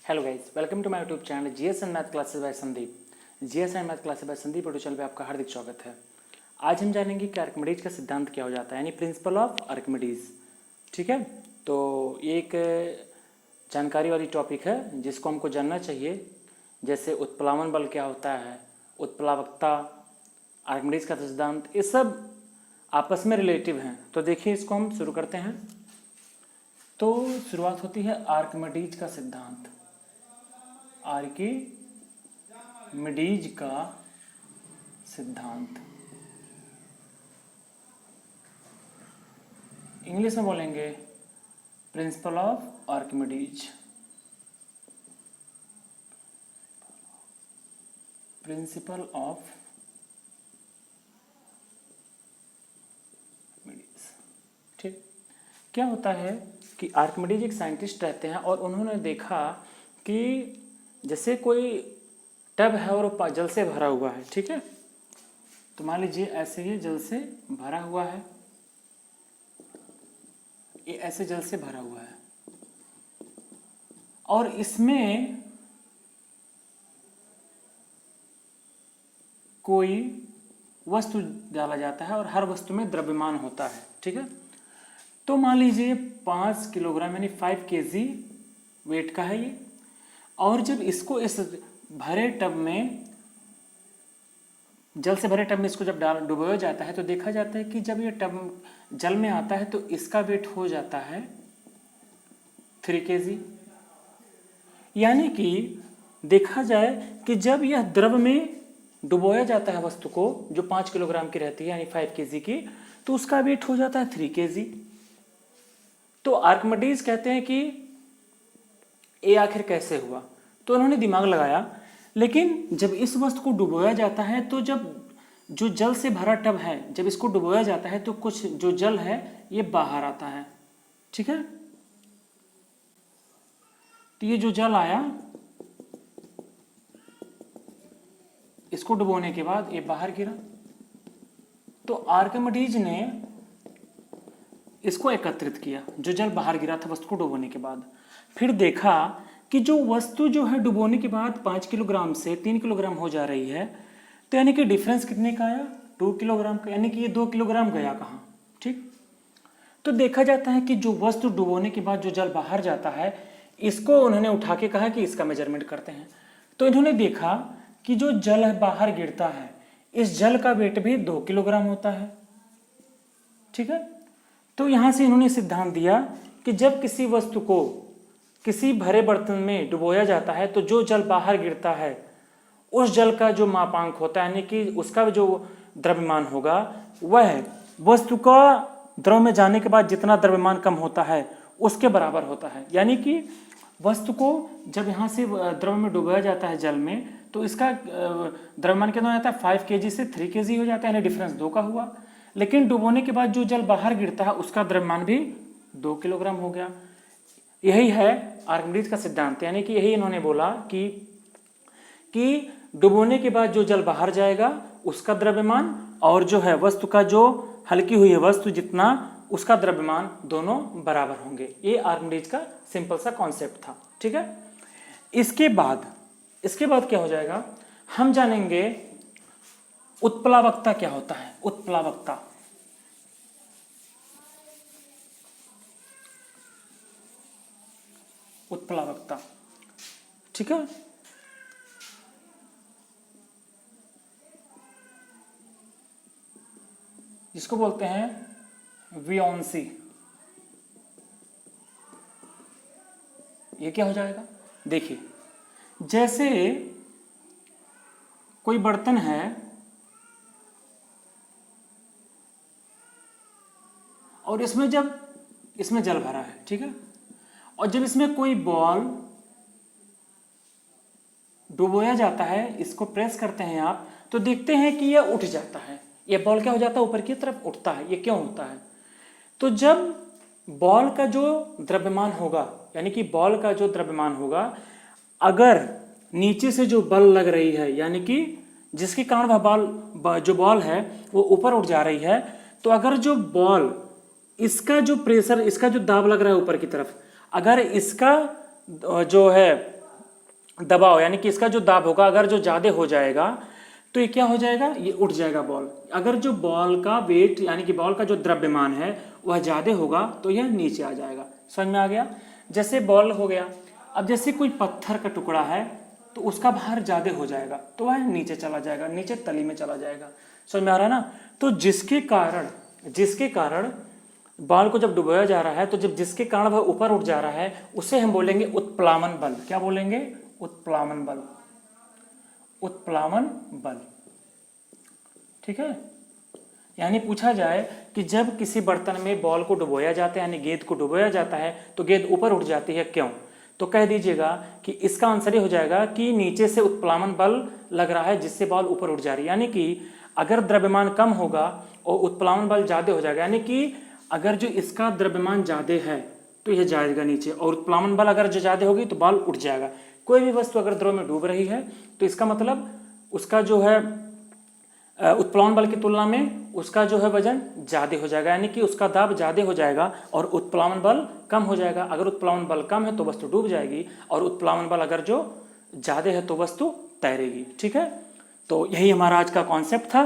Hello guys, welcome to my YouTube channel GS and math classes by Sandeep. GS and math classes by Sandeep YouTube channel पे आपका हार्दिक स्वागत है। आज हम जानेंगे कि आर्किमिडीज का सिद्धांत क्या हो जाता है, यानी प्रिंसिपल ऑफ आर्किमिडीज। ठीक है, तो ये एक जानकारी वाली टॉपिक है जिसको हमको जानना चाहिए। जैसे उत्प्लावन बल क्या होता है, उत्प्लावकता, आर्किमिडीज का सिद्धांत, ये सब आपस में रिलेटिव हैं। तो देखिए, इसको हम शुरू करते हैं। तो शुरुआत होती है आर्किमिडीज का सिद्धांत। आर्किमिडीज का सिद्धांत इंग्लिश में बोलेंगे principle of Archimedes. Principle of Archimedes. ठीक, क्या होता है कि आर्किमिडीज एक साइंटिस्ट रहते हैं और उन्होंने देखा कि जैसे कोई टब है और वो जल से भरा हुआ है। ठीक है, तो मान लीजिए ऐसे ही जल से भरा हुआ है, ये ऐसे जल से भरा हुआ है और इसमें कोई वस्तु डाला जाता है और हर वस्तु में द्रव्यमान होता है। ठीक है, तो मान लीजिए 5 किलोग्राम यानी 5 kg वेट का है ये। और जब इसको इस भरे टब में, जल से भरे टब में इसको जब डुबोया जाता है तो देखा जाता है कि जब ये टब जल में आता है तो इसका वेट हो जाता है 3 kg। यानी कि देखा जाए कि जब यह द्रव में डुबोया जाता है वस्तु को, जो 5 किलोग्राम की रहती है यानी 5 kg की, तो उसका वेट हो जाता है 3 kg। तो आर्किमिडीज कहते हैं कि ये आखिर कैसे हुआ। तो उन्होंने दिमाग लगाया, लेकिन जब इस वस्तु को डुबोया जाता है तो जब जो जल से भरा टब है, जब इसको डुबोया जाता है तो कुछ जो जल है ये बाहर आता है। ठीक है, तो ये जो जल आया, इसको डुबोने के बाद ये बाहर गिरा। तो आर्किमिडीज ने इसको एकत्रित किया, जो जल बाहर गिरा था वस्तु को डुबोने के बाद। फिर देखा कि जो वस्तु जो है डुबोने के बाद 5 किलोग्राम से 3 किलोग्राम हो जा रही है, तो यानी कि डिफरेंस कितने का आया, 2 किलोग्राम का। यानी कि ये 2 किलोग्राम गया कहाँ। ठीक, तो देखा जाता है कि जो वस्तु डुबोने के बाद जो जल बाहर जाता है, इसको उन्होंने उठा के कहा कि इसका मेजरमेंट करते हैं। तो इन्होंने देखा कि जो जल बाहर गिरता है, इस जल का वेट भी 2 किलोग्राम होता है। ठीक है, तो यहां से इन्होंने सिद्धांत दिया कि जब किसी वस्तु को किसी भरे बर्तन में डुबोया जाता है तो जो जल बाहर गिरता है उस जल का जो मापांक होता है, यानी कि उसका जो द्रव्यमान होगा, वह वस्तु का द्रव में जाने के बाद जितना द्रव्यमान कम होता है उसके बराबर होता है। यानी कि वस्तु को जब यहाँ से द्रव में डुबोया जाता है जल में, तो इसका द्रव्यमान कितना हो जाता है, 5 kg से 3 kg हो जाता है, यानी डिफरेंस 2 का हुआ। लेकिन डुबोने के बाद जो जल बाहर गिरता है उसका द्रव्यमान भी 2 किलोग्राम हो गया। यही है आर्किमिडीज का सिद्धांत। यानी कि यही इन्होंने बोला कि डुबोने के बाद जो जल बाहर जाएगा उसका द्रव्यमान और जो है वस्तु का जो हल्की हुई है वस्तु जितना, उसका द्रव्यमान दोनों बराबर होंगे। ये आर्किमिडीज का सिंपल सा कॉन्सेप्ट था। ठीक है, इसके बाद क्या हो जाएगा, हम जानेंगे उत्प्लावकता क्या होता है। उत्प्लावकता, उत्प्लावकता। ठीक है, जिसको बोलते हैं वियोंसी। ये क्या हो जाएगा, देखिए, जैसे कोई बर्तन है और इसमें जल भरा है। ठीक है, और जब इसमें कोई बॉल डुबोया जाता है, इसको प्रेस करते हैं आप, तो देखते हैं कि यह उठ जाता है। यह बॉल क्या हो जाता है, ऊपर की तरफ उठता है। यह क्यों होता है, तो जब बॉल का जो द्रव्यमान होगा, यानी कि बॉल का जो द्रव्यमान होगा, अगर नीचे से जो बल लग रही है, यानी कि जिसके कारण वह जो बॉल है वो ऊपर उठ जा रही है, तो अगर जो बॉल इसका जो प्रेशर, इसका जो दाब लग रहा है ऊपर की तरफ, अगर इसका जो है दबाव यानी कि इसका जो दाब होगा अगर जो ज़्यादा हो जाएगा तो ये क्या हो जाएगा, ये उठ जाएगा बॉल। अगर जो बॉल का वेट यानी कि बॉल का जो द्रव्यमान है वह ज़्यादा होगा तो यह नीचे आ जाएगा। समझ में आ गया। जैसे बॉल हो गया, अब जैसे कोई पत्थर का टुकड़ा है तो उसका भार ज़्यादा हो जाएगा तो वह नीचे चला जाएगा, नीचे तली में चला जाएगा। समझ में आ रहा है ना। तो जिसके कारण बॉल को जब डुबोया जा रहा है तो जब जिसके कारण वह ऊपर उठ जा रहा है उसे हम बोलेंगे उत्प्लावन बल। क्या बोलेंगे, उत्प्लावन बल, उत्प्लावन बल। ठीक है। यानी पूछा जाए कि जब किसी बर्तन में बॉल को डुबोया जाता है यानी गेंद को डुबोया जाता है तो गेंद ऊपर उठ जाती है, क्यों? तो कह दीजिएगा कि इसका आंसर ये हो जाएगा कि नीचे से उत्प्लावन बल लग रहा है जिससे बॉल ऊपर उठ जा रही है। यानी कि अगर द्रव्यमान कम होगा और उत्प्लावन बल ज़्यादा हो जाएगा, यानी कि अगर जो इसका द्रव्यमान ज़्यादा है तो यह जाएगा नीचे और उत्प्लावन बल अगर जो ज़्यादा होगी तो बॉल उठ जाएगा। कोई भी वस्तु अगर द्रव में डूब रही है तो इसका मतलब उसका जो है उत्प्लावन बल की तुलना में उसका जो है वजन ज़्यादा हो जाएगा, यानी कि उसका दाब ज़्यादा हो जाएगा और उत्प्लावन बल कम हो जाएगा। अगर उत्प्लावन बल कम है तो वस्तु डूब जाएगी और उत्प्लावन बल अगर जो ज़्यादा है तो वस्तु तैरेगी। ठीक है। तो यही हमारा आज का कॉन्सेप्ट था।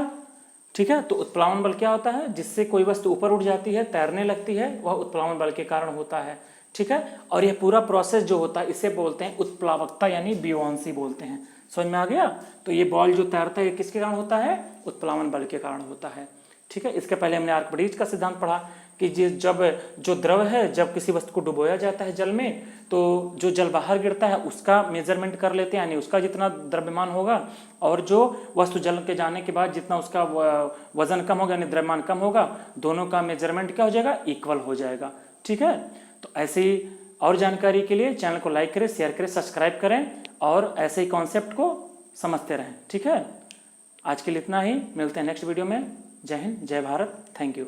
ठीक है। तो उत्प्लावन बल क्या होता है, जिससे कोई वस्तु ऊपर उठ जाती है, तैरने लगती है, वह उत्प्लावन बल के कारण होता है। ठीक है। और यह पूरा प्रोसेस जो होता है इसे बोलते हैं उत्प्लावकता यानी बुयांसी बोलते हैं। समझ में आ गया। तो ये बॉल जो तैरता है किसके कारण होता है, उत्प्लावन बल के कारण होता है। ठीक है। इसके पहले हमने आर्किमिडीज का सिद्धांत पढ़ा कि जब जो द्रव है जब किसी वस्तु को डुबोया जाता है जल में तो जो जल बाहर गिरता है उसका मेजरमेंट कर लेते हैं, यानी उसका जितना द्रव्यमान होगा और जो वस्तु जल के जाने के बाद जितना उसका वजन कम होगा यानी द्रव्यमान कम होगा, दोनों का मेजरमेंट क्या हो जाएगा, इक्वल हो जाएगा। ठीक है। तो ऐसे ही और जानकारी के लिए चैनल को लाइक करें, शेयर करें, सब्सक्राइब करें और ऐसे ही कॉन्सेप्ट को समझते रहें। ठीक है। आज के लिए इतना ही, मिलते हैं नेक्स्ट वीडियो में। जय हिंद, जय भारत, थैंक यू।